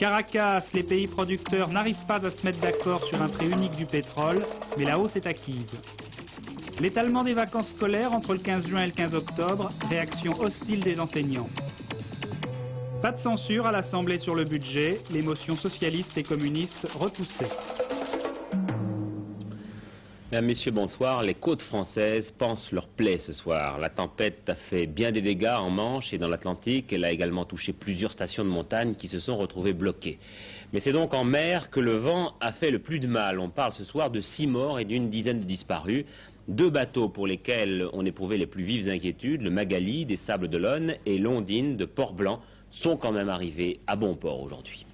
Caracas, les pays producteurs n'arrivent pas à se mettre d'accord sur un prix unique du pétrole, mais la hausse est acquise. L'étalement des vacances scolaires entre le 15 juin et le 15 octobre, réaction hostile des enseignants. Pas de censure à l'Assemblée sur le budget, les motions socialistes et communistes repoussées. Mesdames, Messieurs, bonsoir. Les côtes françaises pansent leur plaie ce soir. La tempête a fait bien des dégâts en Manche et dans l'Atlantique. Elle a également touché plusieurs stations de montagne qui se sont retrouvées bloquées. Mais c'est donc en mer que le vent a fait le plus de mal. On parle ce soir de 6 morts et d'une dizaine de disparus. 2 bateaux pour lesquels on éprouvait les plus vives inquiétudes, le Magali des Sables d'Olonne et l'Ondine de Port-Blanc, sont quand même arrivés à bon port aujourd'hui.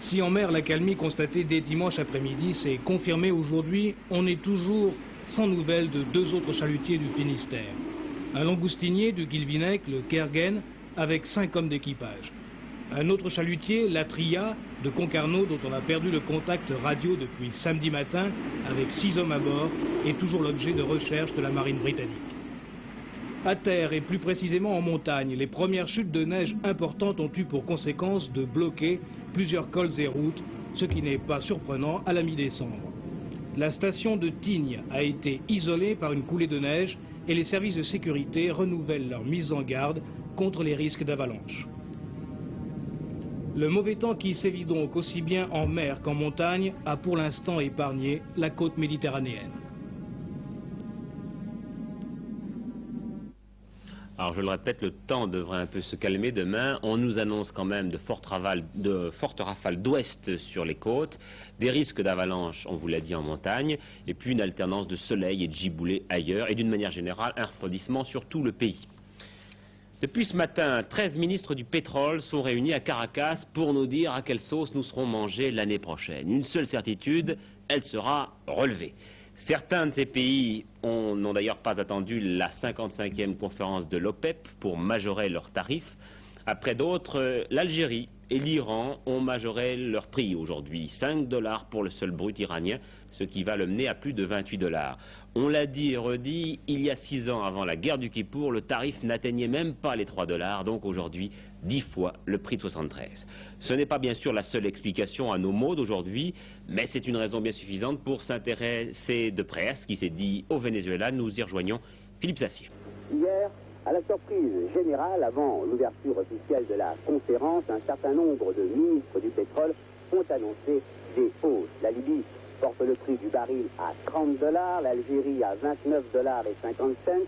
Si en mer, l'accalmie constatée dès dimanche après-midi s'est confirmée aujourd'hui, on est toujours sans nouvelles de 2 autres chalutiers du Finistère. Un langoustinier du Guilvinec, le Kerguen, avec 5 hommes d'équipage. Un autre chalutier, la Tria, de Concarneau, dont on a perdu le contact radio depuis samedi matin, avec 6 hommes à bord, est toujours l'objet de recherche de la marine britannique. À terre et plus précisément en montagne, les premières chutes de neige importantes ont eu pour conséquence de bloquer plusieurs cols et routes, ce qui n'est pas surprenant à la mi-décembre. La station de Tignes a été isolée par une coulée de neige et les services de sécurité renouvellent leur mise en garde contre les risques d'avalanche. Le mauvais temps qui sévit donc aussi bien en mer qu'en montagne a pour l'instant épargné la côte méditerranéenne. Alors je le répète, le temps devrait un peu se calmer demain. On nous annonce quand même de fortes rafales d'ouest sur les côtes, des risques d'avalanche, on vous l'a dit, en montagne, et puis une alternance de soleil et de giboulées ailleurs, et d'une manière générale, un refroidissement sur tout le pays. Depuis ce matin, 13 ministres du pétrole sont réunis à Caracas pour nous dire à quelle sauce nous serons mangés l'année prochaine. Une seule certitude, elle sera relevée. Certains de ces pays n'ont d'ailleurs pas attendu la 55e conférence de l'OPEP pour majorer leurs tarifs. Après d'autres, l'Algérie et l'Iran ont majoré leur prix aujourd'hui. 5 $ pour le seul brut iranien, ce qui va le mener à plus de 28 $. On l'a dit et redit, il y a 6 ans avant la guerre du Kippour, le tarif n'atteignait même pas les 3 $, donc aujourd'hui 10 fois le prix de 73. Ce n'est pas bien sûr la seule explication à nos maux d'aujourd'hui, mais c'est une raison bien suffisante pour s'intéresser de près à ce qui s'est dit au Venezuela. Nous y rejoignons Philippe Sassier. Hier, à la surprise générale, avant l'ouverture officielle de la conférence, un certain nombre de ministres du pétrole ont annoncé des hausses. La Libye porte le prix du baril à 30 $, l'Algérie à 29,50 $,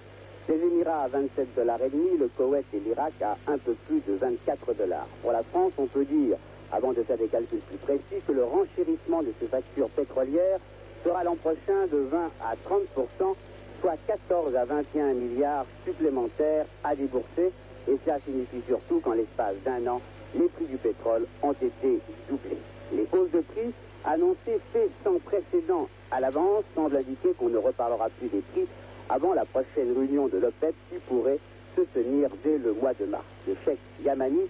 les Émirats à 27,5 $, le Koweït et l'Irak à un peu plus de 24 $. Pour la France, on peut dire, avant de faire des calculs plus précis, que le renchérissement de ces factures pétrolières sera l'an prochain de 20 à 30%, soit 14 à 21 milliards supplémentaires à débourser. Et cela signifie surtout qu'en l'espace d'1 an, les prix du pétrole ont été doublés. Les hausses de prix annoncées fait sans précédent à l'avance semblent indiquer qu'on ne reparlera plus des prix avant la prochaine réunion de l'OPEP qui pourrait se tenir dès le mois de mars. Le cheikh Yamani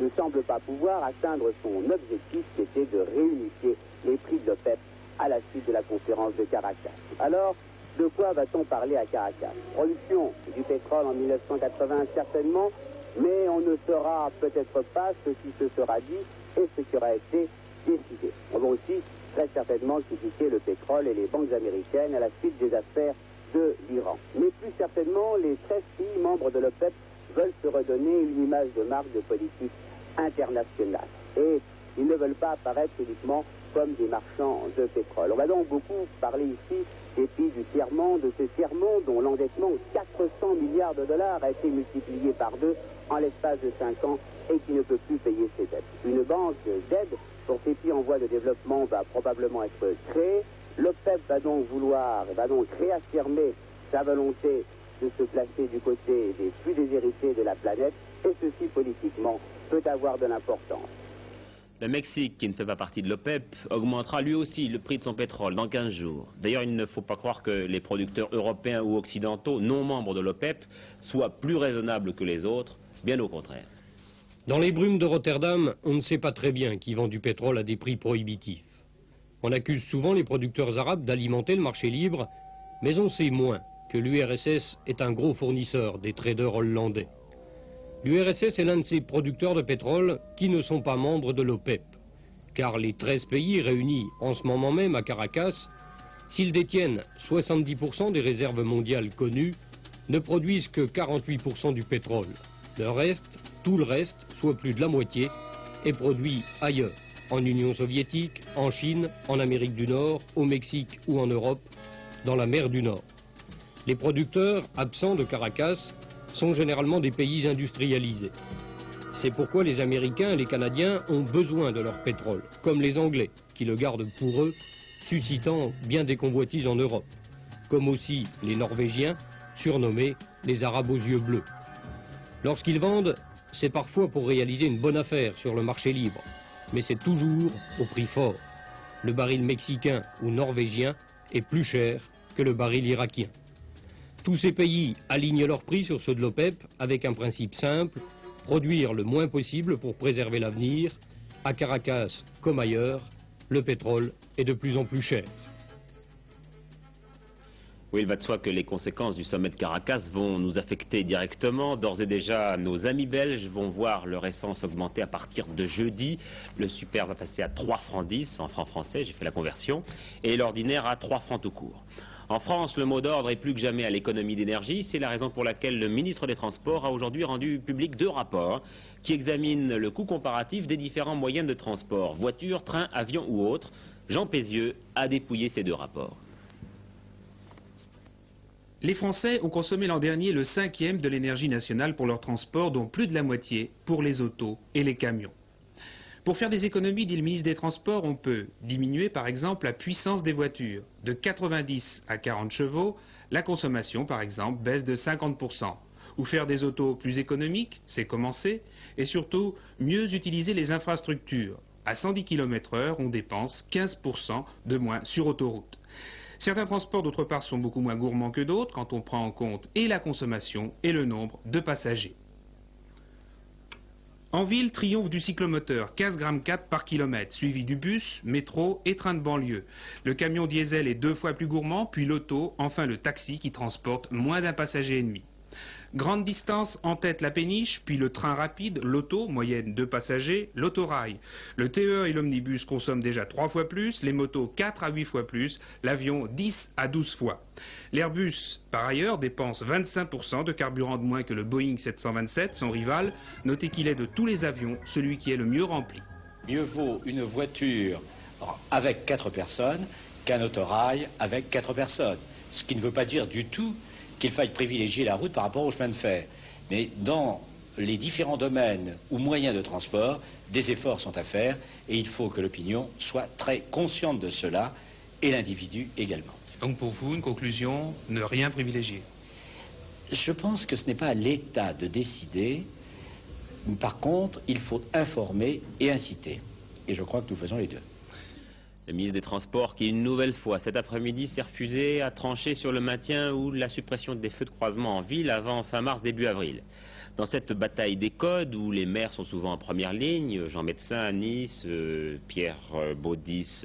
ne semble pas pouvoir atteindre son objectif qui était de réunifier les prix de l'OPEP à la suite de la conférence de Caracas. Alors, de quoi va-t-on parler à Caracas? Production du pétrole en 1980 certainement, mais on ne saura peut-être pas ce qui se sera dit et ce qui aura été décidé. On va aussi très certainement critiquer le pétrole et les banques américaines à la suite des affaires de l'Iran. Mais plus certainement, les 13 pays membres de l'OPEP veulent se redonner une image de marque de politique internationale. Et ils ne veulent pas apparaître uniquement comme des marchands de pétrole. On va donc beaucoup parler ici des pays du tiers-monde, de ce tiers-monde dont l'endettement, 400 milliards de $, a été multiplié par 2 en l'espace de 5 ans et qui ne peut plus payer ses dettes. Une banque d'aide pour ces pays en voie de développement va probablement être créée. L'OPEP va donc réaffirmer sa volonté de se placer du côté des plus déshérités de la planète, et ceci politiquement peut avoir de l'importance. Le Mexique, qui ne fait pas partie de l'OPEP, augmentera lui aussi le prix de son pétrole dans 15 jours. D'ailleurs, il ne faut pas croire que les producteurs européens ou occidentaux non membres de l'OPEP soient plus raisonnables que les autres, bien au contraire. Dans les brumes de Rotterdam, on ne sait pas très bien qui vend du pétrole à des prix prohibitifs. On accuse souvent les producteurs arabes d'alimenter le marché libre, mais on sait moins que l'URSS est un gros fournisseur des traders hollandais. L'URSS est l'un de ces producteurs de pétrole qui ne sont pas membres de l'OPEP, car les 13 pays réunis en ce moment même à Caracas, s'ils détiennent 70% des réserves mondiales connues, ne produisent que 48% du pétrole. Le reste, tout le reste, soit plus de la moitié, est produit ailleurs, en Union soviétique, en Chine, en Amérique du Nord, au Mexique ou en Europe, dans la mer du Nord. Les producteurs absents de Caracas sont généralement des pays industrialisés. C'est pourquoi les Américains et les Canadiens ont besoin de leur pétrole, comme les Anglais, qui le gardent pour eux, suscitant bien des convoitises en Europe, comme aussi les Norvégiens, surnommés les Arabes aux yeux bleus. Lorsqu'ils vendent, c'est parfois pour réaliser une bonne affaire sur le marché libre, mais c'est toujours au prix fort. Le baril mexicain ou norvégien est plus cher que le baril irakien. Tous ces pays alignent leurs prix sur ceux de l'OPEP avec un principe simple, produire le moins possible pour préserver l'avenir. À Caracas comme ailleurs, le pétrole est de plus en plus cher. Oui, il va de soi que les conséquences du sommet de Caracas vont nous affecter directement. D'ores et déjà, nos amis belges vont voir leur essence augmenter à partir de jeudi. Le super va passer à 3 francs 10 en francs français, j'ai fait la conversion, et l'ordinaire à 3 francs tout court. En France, le mot d'ordre est plus que jamais à l'économie d'énergie. C'est la raison pour laquelle le ministre des Transports a aujourd'hui rendu public 2 rapports qui examinent le coût comparatif des différents moyens de transport, voitures, trains, avions ou autres. Jean Pézieux a dépouillé ces 2 rapports. Les Français ont consommé l'an dernier le 5e de l'énergie nationale pour leur transport, dont plus de la moitié pour les autos et les camions. Pour faire des économies, dit le ministre des Transports, on peut diminuer par exemple la puissance des voitures. De 90 à 40 chevaux, la consommation par exemple baisse de 50%. Ou faire des autos plus économiques, c'est commencer. Et surtout, mieux utiliser les infrastructures. À 110 km/h, on dépense 15% de moins sur autoroute. Certains transports d'autre part sont beaucoup moins gourmands que d'autres quand on prend en compte et la consommation et le nombre de passagers. En ville, triomphe du cyclomoteur, 15,4 g par kilomètre, suivi du bus, métro et train de banlieue. Le camion diesel est 2 fois plus gourmand, puis l'auto, enfin le taxi qui transporte moins d'un passager et demi. Grande distance, en tête la péniche, puis le train rapide, l'auto, moyenne 2 passagers, l'autorail. Le TER et l'omnibus consomment déjà 3 fois plus, les motos 4 à 8 fois plus, l'avion 10 à 12 fois. L'Airbus, par ailleurs, dépense 25% de carburant de moins que le Boeing 727, son rival. Notez qu'il est de tous les avions celui qui est le mieux rempli. Mieux vaut une voiture avec 4 personnes qu'un autorail avec 4 personnes. Ce qui ne veut pas dire du tout qu'il faille privilégier la route par rapport au chemin de fer. Mais dans les différents domaines ou moyens de transport, des efforts sont à faire et il faut que l'opinion soit très consciente de cela et l'individu également. Donc pour vous, une conclusion, ne rien privilégier? Je pense que ce n'est pas à l'État de décider. Par contre, il faut informer et inciter. Et je crois que nous faisons les 2. Le ministre des Transports qui, une nouvelle fois, cet après-midi, s'est refusé à trancher sur le maintien ou la suppression des feux de croisement en ville avant fin mars, début avril. Dans cette bataille des codes, où les maires sont souvent en première ligne, Jean Médecin à Nice, Pierre Baudis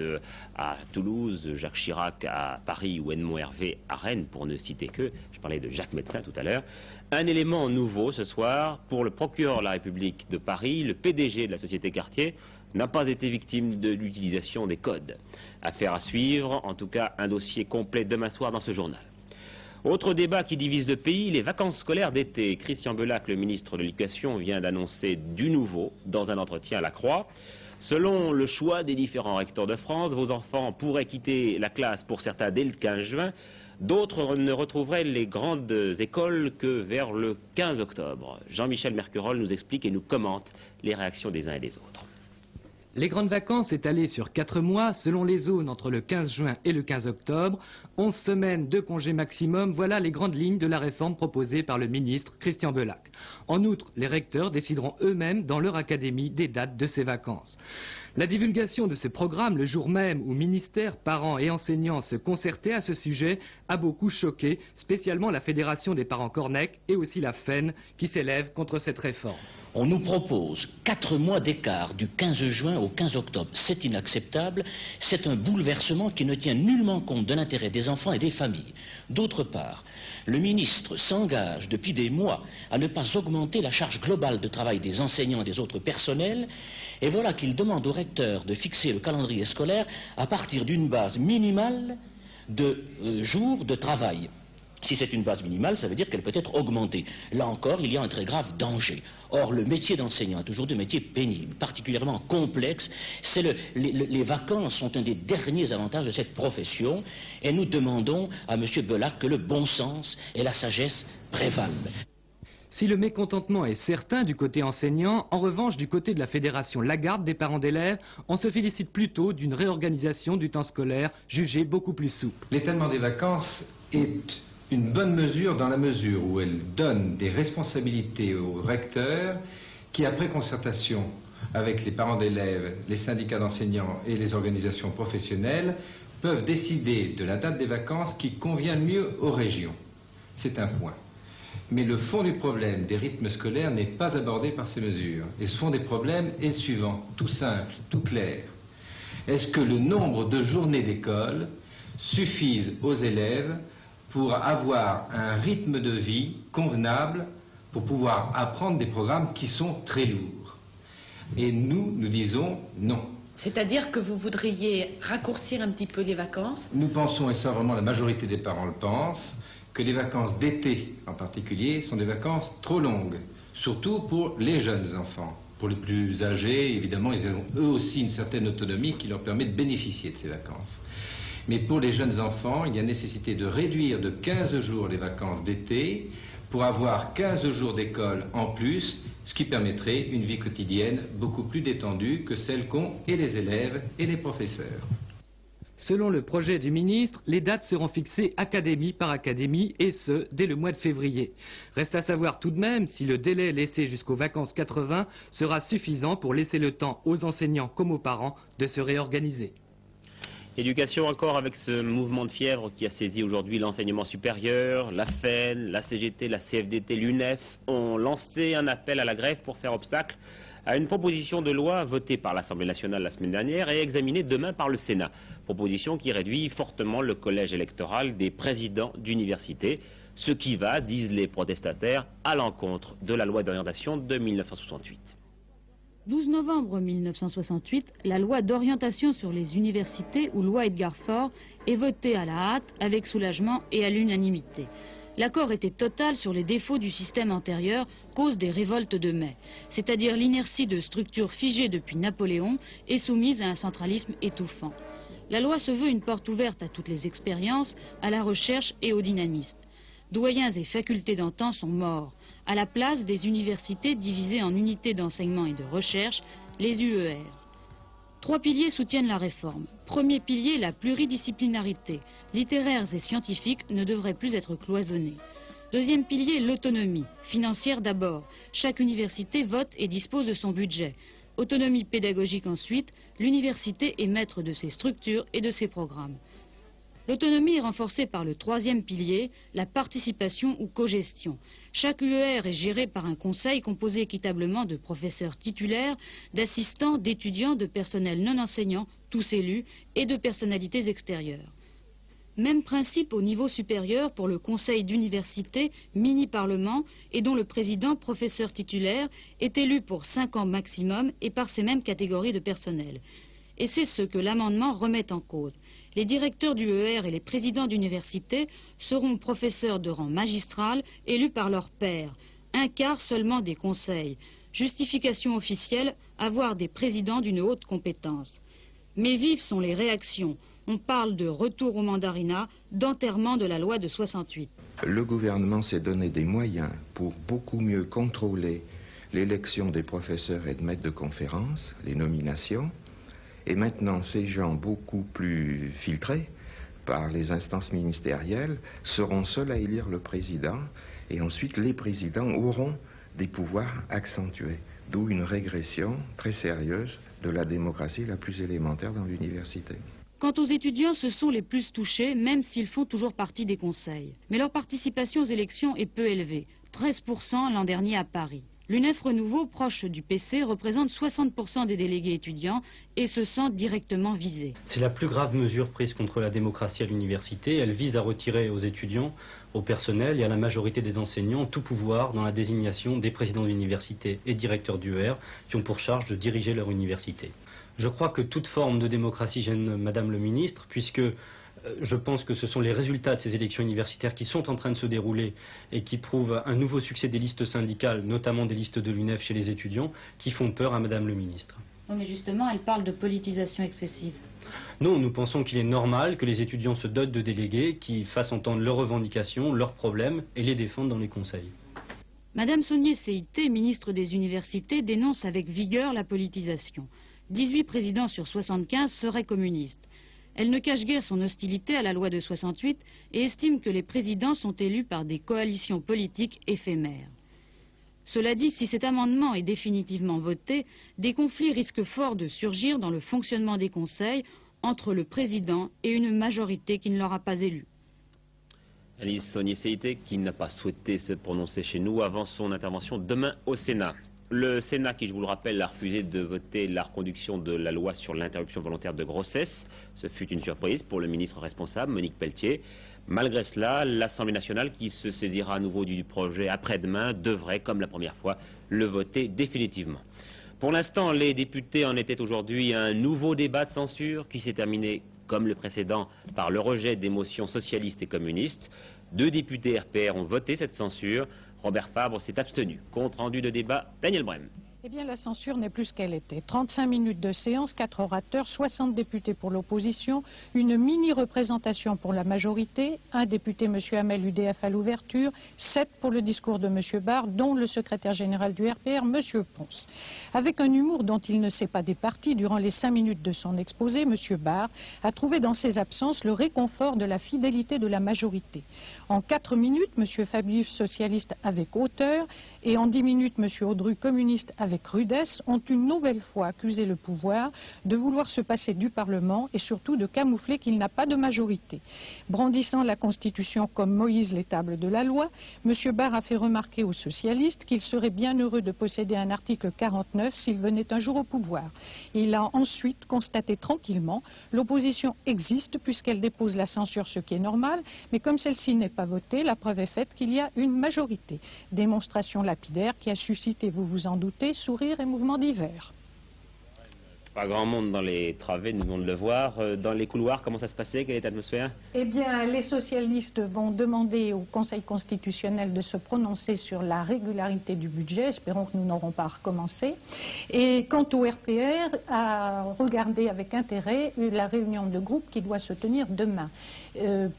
à Toulouse, Jacques Chirac à Paris ou Edmond Hervé à Rennes, pour ne citer que, je parlais de Jacques Médecin tout à l'heure, un élément nouveau ce soir, pour le procureur de la République de Paris, le PDG de la société Cartier, n'a pas été victime de l'utilisation des codes. Affaire à suivre, en tout cas un dossier complet demain soir dans ce journal. Autre débat qui divise le pays, les vacances scolaires d'été. Christian Belac, le ministre de l'Éducation, vient d'annoncer du nouveau dans un entretien à la Croix. Selon le choix des différents recteurs de France, vos enfants pourraient quitter la classe pour certains dès le 15 juin. D'autres ne retrouveraient les grandes écoles que vers le 15 octobre. Jean-Michel Mercurol nous explique et nous commente les réactions des uns et des autres. Les grandes vacances étalées sur 4 mois, selon les zones entre le 15 juin et le 15 octobre, 11 semaines de congés maximum, voilà les grandes lignes de la réforme proposée par le ministre Christian Belac. En outre, les recteurs décideront eux-mêmes dans leur académie des dates de ces vacances. La divulgation de ce programme le jour même où ministères, parents et enseignants se concertaient à ce sujet a beaucoup choqué, spécialement la Fédération des parents Cornec et aussi la FEN qui s'élèvent contre cette réforme. On nous propose 4 mois d'écart du 15 juin au 15 octobre. C'est inacceptable, c'est un bouleversement qui ne tient nullement compte de l'intérêt des enfants et des familles. D'autre part, le ministre s'engage depuis des mois à ne pas augmenter la charge globale de travail des enseignants et des autres personnels, et voilà qu'il demande aux recteurs de fixer le calendrier scolaire à partir d'une base minimale de jours de travail. Si c'est une base minimale, ça veut dire qu'elle peut être augmentée. Là encore, il y a un très grave danger. Or, le métier d'enseignant est toujours un métier pénible, particulièrement complexe. Les vacances sont un des derniers avantages de cette profession. Et nous demandons à M. Belac que le bon sens et la sagesse prévalent. Si le mécontentement est certain du côté enseignant, en revanche, du côté de la Fédération Lagarde des parents d'élèves, on se félicite plutôt d'une réorganisation du temps scolaire jugée beaucoup plus souple. L'étalement des vacances est une bonne mesure dans la mesure où elle donne des responsabilités aux recteurs qui, après concertation avec les parents d'élèves, les syndicats d'enseignants et les organisations professionnelles, peuvent décider de la date des vacances qui convient le mieux aux régions. C'est un point. Mais le fond du problème des rythmes scolaires n'est pas abordé par ces mesures. Et ce fond des problèmes est le suivant, tout simple, tout clair. Est-ce que le nombre de journées d'école suffise aux élèves pour avoir un rythme de vie convenable pour pouvoir apprendre des programmes qui sont très lourds? Et nous disons non. C'est-à-dire que vous voudriez raccourcir un petit peu les vacances? Nous pensons, et ça vraiment la majorité des parents le pensent, que les vacances d'été en particulier sont des vacances trop longues, surtout pour les jeunes enfants. Pour les plus âgés, évidemment, ils ont eux aussi une certaine autonomie qui leur permet de bénéficier de ces vacances. Mais pour les jeunes enfants, il y a nécessité de réduire de 15 jours les vacances d'été pour avoir 15 jours d'école en plus, ce qui permettrait une vie quotidienne beaucoup plus détendue que celle qu'ont et les élèves et les professeurs. Selon le projet du ministre, les dates seront fixées académie par académie, et ce, dès le mois de février. Reste à savoir tout de même si le délai laissé jusqu'aux vacances 80 sera suffisant pour laisser le temps aux enseignants comme aux parents de se réorganiser. Éducation encore avec ce mouvement de fièvre qui a saisi aujourd'hui l'enseignement supérieur, la FEN, la CGT, la CFDT, l'UNEF ont lancé un appel à la grève pour faire obstacle à une proposition de loi votée par l'Assemblée nationale la semaine dernière et examinée demain par le Sénat. Proposition qui réduit fortement le collège électoral des présidents d'université, ce qui va, disent les protestataires, à l'encontre de la loi d'orientation de 1968. 12 novembre 1968, la loi d'orientation sur les universités, ou loi Edgar Faure, est votée à la hâte, avec soulagement et à l'unanimité. L'accord était total sur les défauts du système antérieur, cause des révoltes de mai, c'est-à-dire l'inertie de structures figées depuis Napoléon et soumises à un centralisme étouffant. La loi se veut une porte ouverte à toutes les expériences, à la recherche et au dynamisme. Doyens et facultés d'antan sont morts. À la place des universités divisées en unités d'enseignement et de recherche, les UER. 3 piliers soutiennent la réforme. Premier pilier, la pluridisciplinarité. Littéraires et scientifiques ne devraient plus être cloisonnés. Deuxième pilier, l'autonomie. Financière d'abord. Chaque université vote et dispose de son budget. Autonomie pédagogique ensuite. L'université est maître de ses structures et de ses programmes. L'autonomie est renforcée par le troisième pilier, la participation ou cogestion. Chaque UER est géré par un conseil composé équitablement de professeurs titulaires, d'assistants, d'étudiants, de personnel non enseignant, tous élus, et de personnalités extérieures. Même principe au niveau supérieur pour le conseil d'université, mini-parlement, et dont le président, professeur titulaire, est élu pour 5 ans maximum et par ces mêmes catégories de personnel. Et c'est ce que l'amendement remet en cause. Les directeurs du UER et les présidents d'université seront professeurs de rang magistral élus par leurs pairs. 1/4 seulement des conseils. Justification officielle, avoir des présidents d'une haute compétence. Mais vives sont les réactions. On parle de retour au mandarinat, d'enterrement de la loi de 68. Le gouvernement s'est donné des moyens pour beaucoup mieux contrôler l'élection des professeurs et de maîtres de conférences, les nominations. Et maintenant, ces gens beaucoup plus filtrés par les instances ministérielles seront seuls à élire le président. Et ensuite, les présidents auront des pouvoirs accentués, d'où une régression très sérieuse de la démocratie la plus élémentaire dans l'université. Quant aux étudiants, ce sont les plus touchés, même s'ils font toujours partie des conseils. Mais leur participation aux élections est peu élevée, 13% l'an dernier à Paris. L'UNEF Renouveau, proche du PC, représente 60% des délégués étudiants et se sent directement visés. C'est la plus grave mesure prise contre la démocratie à l'université. Elle vise à retirer aux étudiants, au personnel et à la majorité des enseignants tout pouvoir dans la désignation des présidents d'université et directeurs d'UR qui ont pour charge de diriger leur université. Je crois que toute forme de démocratie gêne Madame le ministre, puisque je pense que ce sont les résultats de ces élections universitaires qui sont en train de se dérouler et qui prouvent un nouveau succès des listes syndicales, notamment des listes de l'UNEF chez les étudiants, qui font peur à Madame le ministre. Oui, mais justement, elle parle de politisation excessive. Non, nous pensons qu'il est normal que les étudiants se dotent de délégués qui fassent entendre leurs revendications, leurs problèmes et les défendent dans les conseils. Madame Saulnier-Ceyité, ministre des Universités, dénonce avec vigueur la politisation. 18 présidents sur 75 seraient communistes. Elle ne cache guère son hostilité à la loi de 68 et estime que les présidents sont élus par des coalitions politiques éphémères. Cela dit, si cet amendement est définitivement voté, des conflits risquent fort de surgir dans le fonctionnement des conseils entre le président et une majorité qui ne l'aura pas élu. Alice Saulnier-Ceyité, qui n'a pas souhaité se prononcer chez nous avant son intervention demain au Sénat. Le Sénat, qui, je vous le rappelle, a refusé de voter la reconduction de la loi sur l'interruption volontaire de grossesse. Ce fut une surprise pour le ministre responsable, Monique Pelletier. Malgré cela, l'Assemblée nationale, qui se saisira à nouveau du projet après-demain, devrait, comme la première fois, le voter définitivement. Pour l'instant, les députés en étaient aujourd'hui à un nouveau débat de censure qui s'est terminé, comme le précédent, par le rejet des motions socialistes et communistes. 2 députés RPR ont voté cette censure. Robert Fabre s'est abstenu. Compte rendu de débat, Daniel Brem. Eh bien, la censure n'est plus ce qu'elle était. 35 minutes de séance, 4 orateurs, 60 députés pour l'opposition, une mini-représentation pour la majorité, un député, M. Hamel, UDF à l'ouverture, 7 pour le discours de M. Barre, dont le secrétaire général du RPR, M. Ponce. Avec un humour dont il ne s'est pas départi durant les 5 minutes de son exposé, M. Barre a trouvé dans ses absences le réconfort de la fidélité de la majorité. En 4 minutes, M. Fabius, socialiste, avec hauteur, et en 10 minutes, M. Audru, communiste, avec rudesse, ont une nouvelle fois accusé le pouvoir de vouloir se passer du Parlement et surtout de camoufler qu'il n'a pas de majorité. Brandissant la Constitution comme Moïse l'étable de la loi, M. Barre a fait remarquer aux socialistes qu'il serait bien heureux de posséder un article 49 s'il venait un jour au pouvoir. Il a ensuite constaté tranquillement, l'opposition existe puisqu'elle dépose la censure, ce qui est normal, mais comme celle-ci n'est pas votée, la preuve est faite qu'il y a une majorité. Démonstration lapidaire qui a suscité, vous vous en doutez, sourires et mouvements divers. Pas grand monde dans les travées, nous venons de le voir. Dans les couloirs, comment ça se passait? Quelle est l'atmosphère? Eh bien, les socialistes vont demander au Conseil constitutionnel de se prononcer sur la régularité du budget. Espérons que nous n'aurons pas à recommencer. Et quant au RPR, à regarder avec intérêt la réunion de groupe qui doit se tenir demain.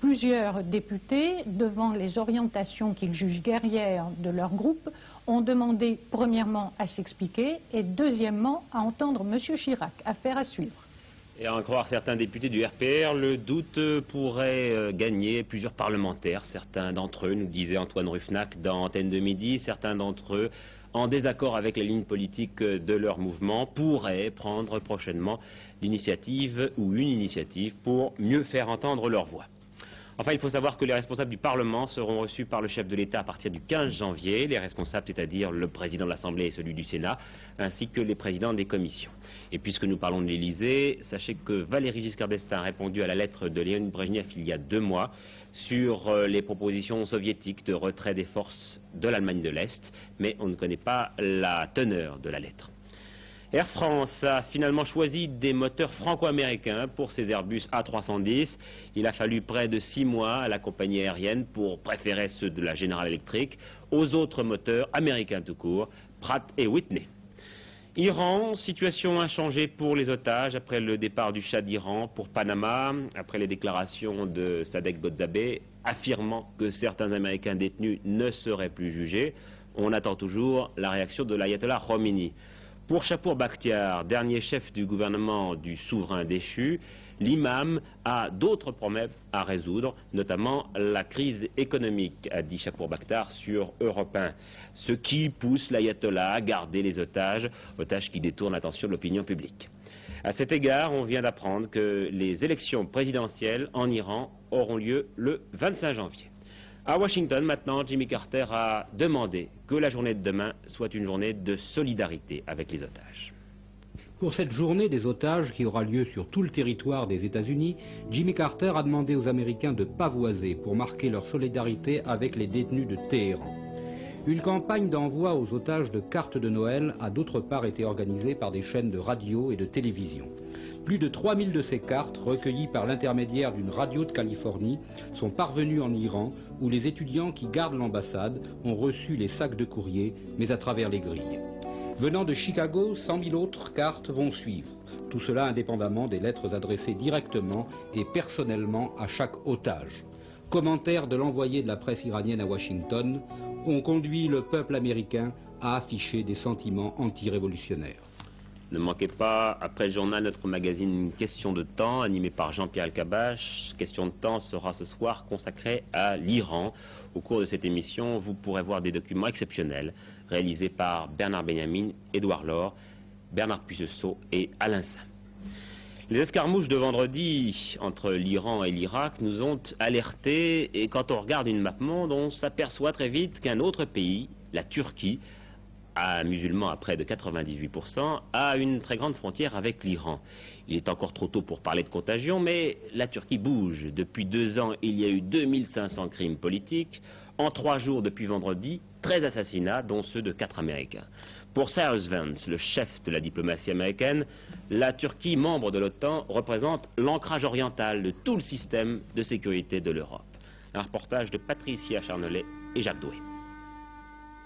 Plusieurs députés, devant les orientations qu'ils jugent guerrières de leur groupe, ont demandé premièrement à s'expliquer et deuxièmement à entendre M. Chirac. Affaire à suivre. Et à en croire certains députés du RPR, le doute pourrait gagner plusieurs parlementaires. Certains d'entre eux, nous disait Antoine Ruffnac dans Antenne de Midi, certains d'entre eux, en désaccord avec la ligne politique de leur mouvement, pourraient prendre prochainement l'initiative ou une initiative pour mieux faire entendre leur voix. Enfin, il faut savoir que les responsables du Parlement seront reçus par le chef de l'État à partir du 15 janvier. Les responsables, c'est-à-dire le président de l'Assemblée et celui du Sénat, ainsi que les présidents des commissions. Et puisque nous parlons de l'Élysée, sachez que Valéry Giscard d'Estaing a répondu à la lettre de Léonid Brejnev il y a 2 mois sur les propositions soviétiques de retrait des forces de l'Allemagne de l'Est, mais on ne connaît pas la teneur de la lettre. Air France a finalement choisi des moteurs franco-américains pour ses Airbus A310. Il a fallu près de 6 mois à la compagnie aérienne pour préférer ceux de la General Electric aux autres moteurs américains tout court, Pratt et Whitney. Iran, situation inchangée pour les otages après le départ du Shah d'Iran pour Panama, après les déclarations de Sadegh Ghozadeh affirmant que certains Américains détenus ne seraient plus jugés. On attend toujours la réaction de l'ayatollah Khomeini. Pour Chapour Bakhtiar, dernier chef du gouvernement du souverain déchu, l'imam a d'autres problèmes à résoudre, notamment la crise économique, a dit Chapour Bakhtiar sur Europe 1, ce qui pousse l'ayatollah à garder les otages qui détournent l'attention de l'opinion publique. À cet égard, on vient d'apprendre que les élections présidentielles en Iran auront lieu le 25 janvier. À Washington, maintenant, Jimmy Carter a demandé que la journée de demain soit une journée de solidarité avec les otages. Pour cette journée des otages qui aura lieu sur tout le territoire des États-Unis, Jimmy Carter a demandé aux Américains de pavoiser pour marquer leur solidarité avec les détenus de Téhéran. Une campagne d'envoi aux otages de cartes de Noël a d'autre part été organisée par des chaînes de radio et de télévision. Plus de 3000 de ces cartes, recueillies par l'intermédiaire d'une radio de Californie, sont parvenues en Iran, où les étudiants qui gardent l'ambassade ont reçu les sacs de courrier, mais à travers les grilles. Venant de Chicago, 100 000 autres cartes vont suivre. Tout cela indépendamment des lettres adressées directement et personnellement à chaque otage. Commentaires de l'envoyé de la presse iranienne à Washington ont conduit le peuple américain à afficher des sentiments anti-révolutionnaires. Ne manquez pas, après le journal, notre magazine Question de temps, animé par Jean-Pierre Elkabbach. Question de temps sera ce soir consacrée à l'Iran. Au cours de cette émission, vous pourrez voir des documents exceptionnels réalisés par Bernard Benjamin, Édouard Laure, Bernard Puceau et Alain Saint. Les escarmouches de vendredi entre l'Iran et l'Irak nous ont alertés, et quand on regarde une map monde, on s'aperçoit très vite qu'un autre pays, la Turquie, à musulman à près de 98%, a une très grande frontière avec l'Iran. Il est encore trop tôt pour parler de contagion, mais la Turquie bouge. Depuis 2 ans, il y a eu 2500 crimes politiques. En 3 jours depuis vendredi, 13 assassinats, dont ceux de 4 Américains. Pour Cyrus Vance, le chef de la diplomatie américaine, la Turquie, membre de l'OTAN, représente l'ancrage oriental de tout le système de sécurité de l'Europe. Un reportage de Patricia Charnelet et Jacques Doué.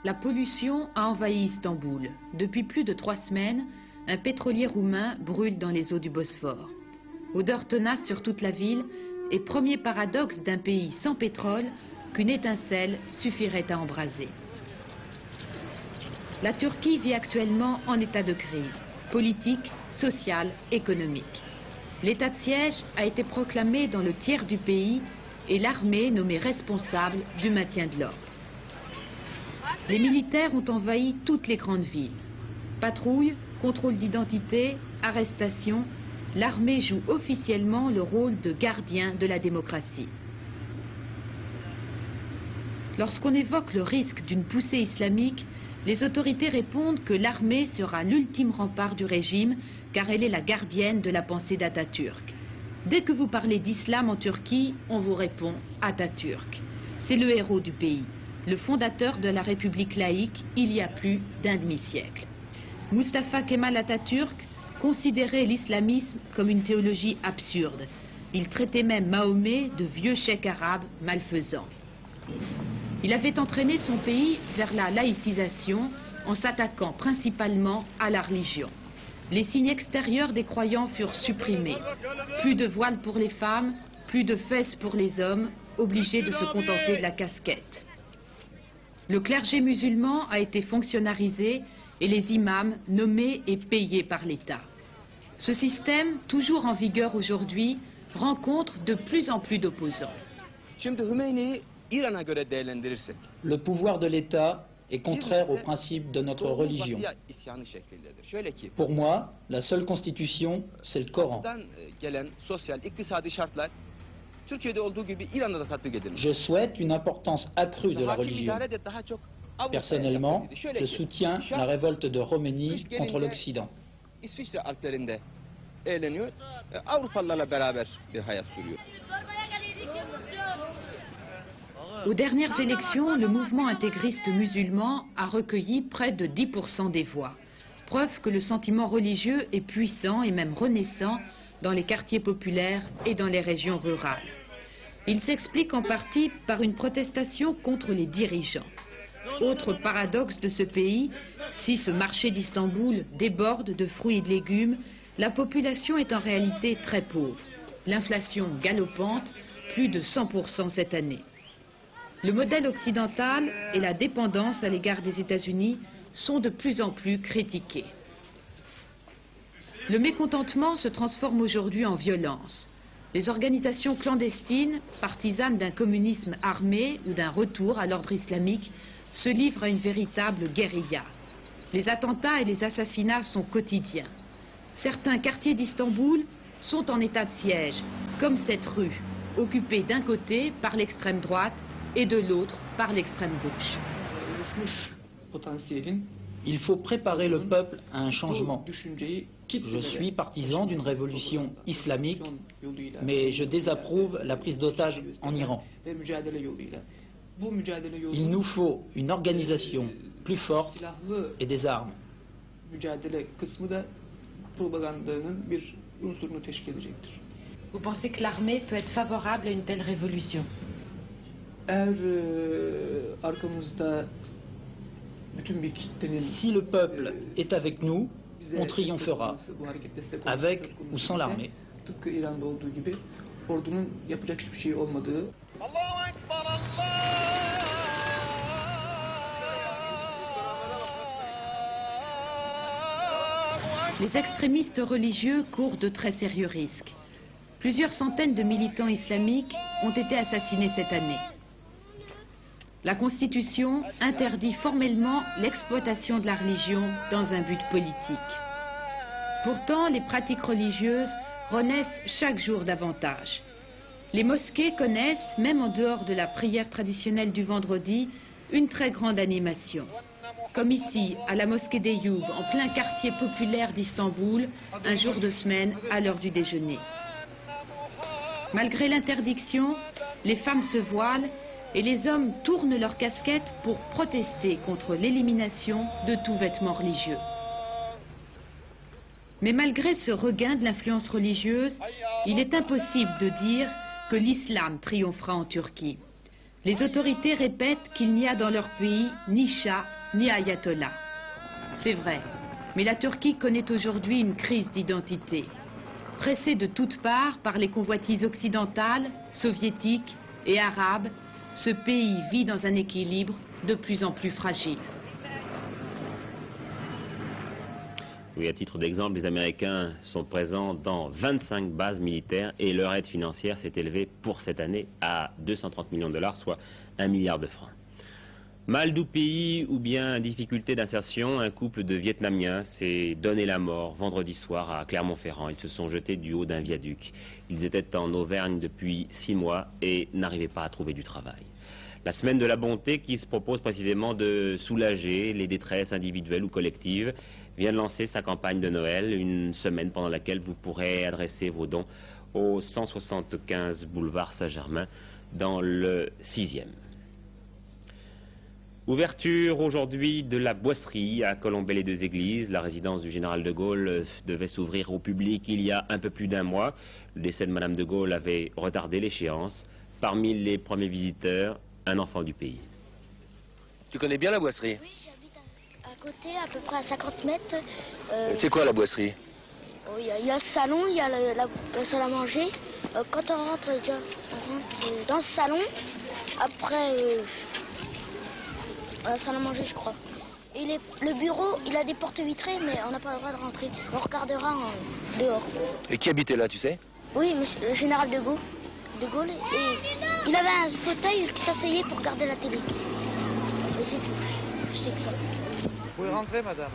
La pollution a envahi Istanbul. Depuis plus de 3 semaines, un pétrolier roumain brûle dans les eaux du Bosphore. Odeur tenace sur toute la ville et premier paradoxe d'un pays sans pétrole qu'une étincelle suffirait à embraser. La Turquie vit actuellement en état de crise, politique, sociale, économique. L'état de siège a été proclamé dans le tiers du pays et l'armée nommée responsable du maintien de l'ordre. Les militaires ont envahi toutes les grandes villes. Patrouilles, contrôle d'identité, arrestations, l'armée joue officiellement le rôle de gardien de la démocratie. Lorsqu'on évoque le risque d'une poussée islamique, les autorités répondent que l'armée sera l'ultime rempart du régime, car elle est la gardienne de la pensée d'Atatürk. Dès que vous parlez d'islam en Turquie, on vous répond Atatürk. C'est le héros du pays, le fondateur de la République laïque il y a plus d'un demi-siècle. Mustafa Kemal Atatürk considérait l'islamisme comme une théologie absurde. Il traitait même Mahomet de vieux cheikh arabe malfaisant. Il avait entraîné son pays vers la laïcisation en s'attaquant principalement à la religion. Les signes extérieurs des croyants furent supprimés. Plus de voiles pour les femmes, plus de fesses pour les hommes, obligés de se contenter de la casquette. Le clergé musulman a été fonctionnalisé et les imams nommés et payés par l'État. Ce système, toujours en vigueur aujourd'hui, rencontre de plus en plus d'opposants. Le pouvoir de l'État est contraire aux principes de notre religion. Pour moi, la seule constitution, c'est le Coran. Je souhaite une importance accrue de la religion. Personnellement, je soutiens la révolte de Roménie contre l'Occident. Aux dernières élections, le mouvement intégriste musulman a recueilli près de 10% des voix. Preuve que le sentiment religieux est puissant et même renaissant dans les quartiers populaires et dans les régions rurales. Il s'explique en partie par une protestation contre les dirigeants. Autre paradoxe de ce pays, si ce marché d'Istanbul déborde de fruits et de légumes, la population est en réalité très pauvre. L'inflation galopante, plus de 100% cette année. Le modèle occidental et la dépendance à l'égard des États-Unis sont de plus en plus critiqués. Le mécontentement se transforme aujourd'hui en violence. Les organisations clandestines, partisanes d'un communisme armé ou d'un retour à l'ordre islamique, se livrent à une véritable guérilla. Les attentats et les assassinats sont quotidiens. Certains quartiers d'Istanbul sont en état de siège, comme cette rue, occupée d'un côté par l'extrême droite et de l'autre par l'extrême gauche. Il faut préparer le peuple à un changement. Je suis partisan d'une révolution islamique, mais je désapprouve la prise d'otages en Iran. Il nous faut une organisation plus forte et des armes. Vous pensez que l'armée peut être favorable à une telle révolution? Si le peuple est avec nous, on triomphera, avec ou sans l'armée. Les extrémistes religieux courent de très sérieux risques. Plusieurs centaines de militants islamiques ont été assassinés cette année. La Constitution interdit formellement l'exploitation de la religion dans un but politique. Pourtant, les pratiques religieuses renaissent chaque jour davantage. Les mosquées connaissent, même en dehors de la prière traditionnelle du vendredi, une très grande animation. Comme ici, à la mosquée d'Eyoub, en plein quartier populaire d'Istanbul, un jour de semaine à l'heure du déjeuner. Malgré l'interdiction, les femmes se voilent et les hommes tournent leurs casquettes pour protester contre l'élimination de tout vêtement religieux. Mais malgré ce regain de l'influence religieuse, il est impossible de dire que l'islam triomphera en Turquie. Les autorités répètent qu'il n'y a dans leur pays ni chat ni ayatollah. C'est vrai, mais la Turquie connaît aujourd'hui une crise d'identité. Pressée de toutes parts par les convoitises occidentales, soviétiques et arabes, ce pays vit dans un équilibre de plus en plus fragile. Oui, à titre d'exemple, les Américains sont présents dans 25 bases militaires et leur aide financière s'est élevée pour cette année à 230 millions de dollars, soit 1 milliard de francs. Mal du pays ou bien difficulté d'insertion, un couple de Vietnamiens s'est donné la mort vendredi soir à Clermont-Ferrand. Ils se sont jetés du haut d'un viaduc. Ils étaient en Auvergne depuis 6 mois et n'arrivaient pas à trouver du travail. La semaine de la bonté, qui se propose précisément de soulager les détresses individuelles ou collectives, vient de lancer sa campagne de Noël, une semaine pendant laquelle vous pourrez adresser vos dons au 175 boulevard Saint-Germain dans le 6e. Ouverture aujourd'hui de la boisserie à Colombey-les-Deux-Églises. La résidence du général de Gaulle devait s'ouvrir au public il y a un peu plus d'un mois. Le décès de Madame de Gaulle avait retardé l'échéance. Parmi les premiers visiteurs, un enfant du pays. Tu connais bien la boisserie? Oui, j'habite à côté, à peu près à 50 mètres. C'est quoi la boisserie? Il y a le salon, il y a la salle à manger. Quand on rentre dans le salon, après... la salle à manger, je crois. Et le bureau, il a des portes vitrées, mais on n'a pas le droit de rentrer. On regardera dehors. Et qui habitait là, tu sais? Oui, monsieur, le général de Gaulle. Et il avait un fauteuil qui s'asseyait pour regarder la télé. Et c'est tout. Je sais que ça. Vous pouvez rentrer, madame.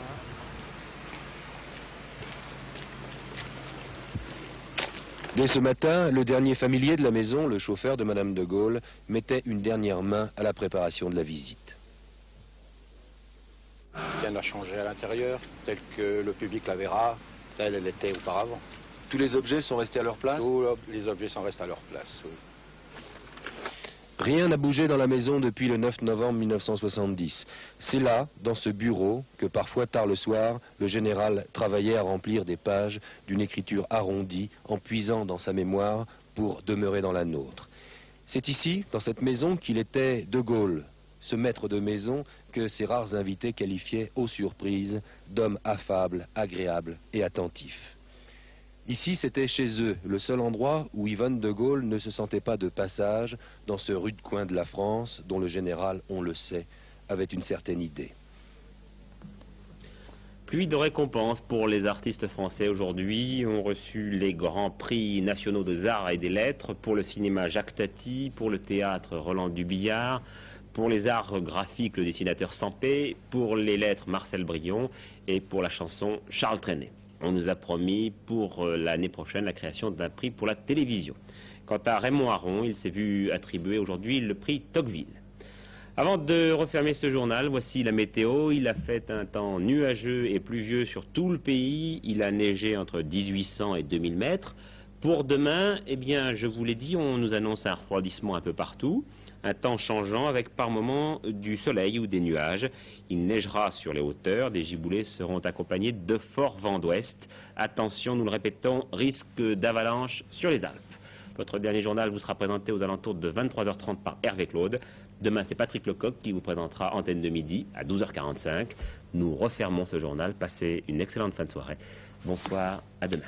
Dès ce matin, le dernier familier de la maison, le chauffeur de Madame de Gaulle, mettait une dernière main à la préparation de la visite. Rien n'a changé à l'intérieur, tel que le public la verra, telle elle était auparavant. Tous les objets sont restés à leur place? Tous les objets sont restés à leur place, oui. Rien n'a bougé dans la maison depuis le 9 novembre 1970. C'est là, dans ce bureau, que parfois tard le soir, le général travaillait à remplir des pages d'une écriture arrondie, en puisant dans sa mémoire pour demeurer dans la nôtre. C'est ici, dans cette maison, qu'il était de Gaulle, ce maître de maison que ses rares invités qualifiaient aux surprises d'homme affable, agréable et attentif. Ici, c'était chez eux, le seul endroit où Yvonne de Gaulle ne se sentait pas de passage dans ce rude coin de la France dont le général, on le sait, avait une certaine idée. pluie de récompenses pour les artistes français aujourd'hui ont reçu les grands prix nationaux des arts et des lettres pour le cinéma Jacques Tati, pour le théâtre Roland Dubillard, pour les arts graphiques le dessinateur Sampé, pour les lettres Marcel Brion et pour la chanson Charles Trenet. On nous a promis pour l'année prochaine la création d'un prix pour la télévision. Quant à Raymond Aron, il s'est vu attribuer aujourd'hui le prix Tocqueville. Avant de refermer ce journal, voici la météo. Il a fait un temps nuageux et pluvieux sur tout le pays. Il a neigé entre 1800 et 2000 mètres. Pour demain, eh bien, je vous l'ai dit, on nous annonce un refroidissement un peu partout. Un temps changeant avec par moments du soleil ou des nuages. Il neigera sur les hauteurs. Des giboulées seront accompagnées de forts vents d'ouest. Attention, nous le répétons, risque d'avalanche sur les Alpes. Votre dernier journal vous sera présenté aux alentours de 23h30 par Hervé Claude. Demain, c'est Patrick Lecoq qui vous présentera Antenne de midi à 12h45. Nous refermons ce journal. Passez une excellente fin de soirée. Bonsoir, à demain.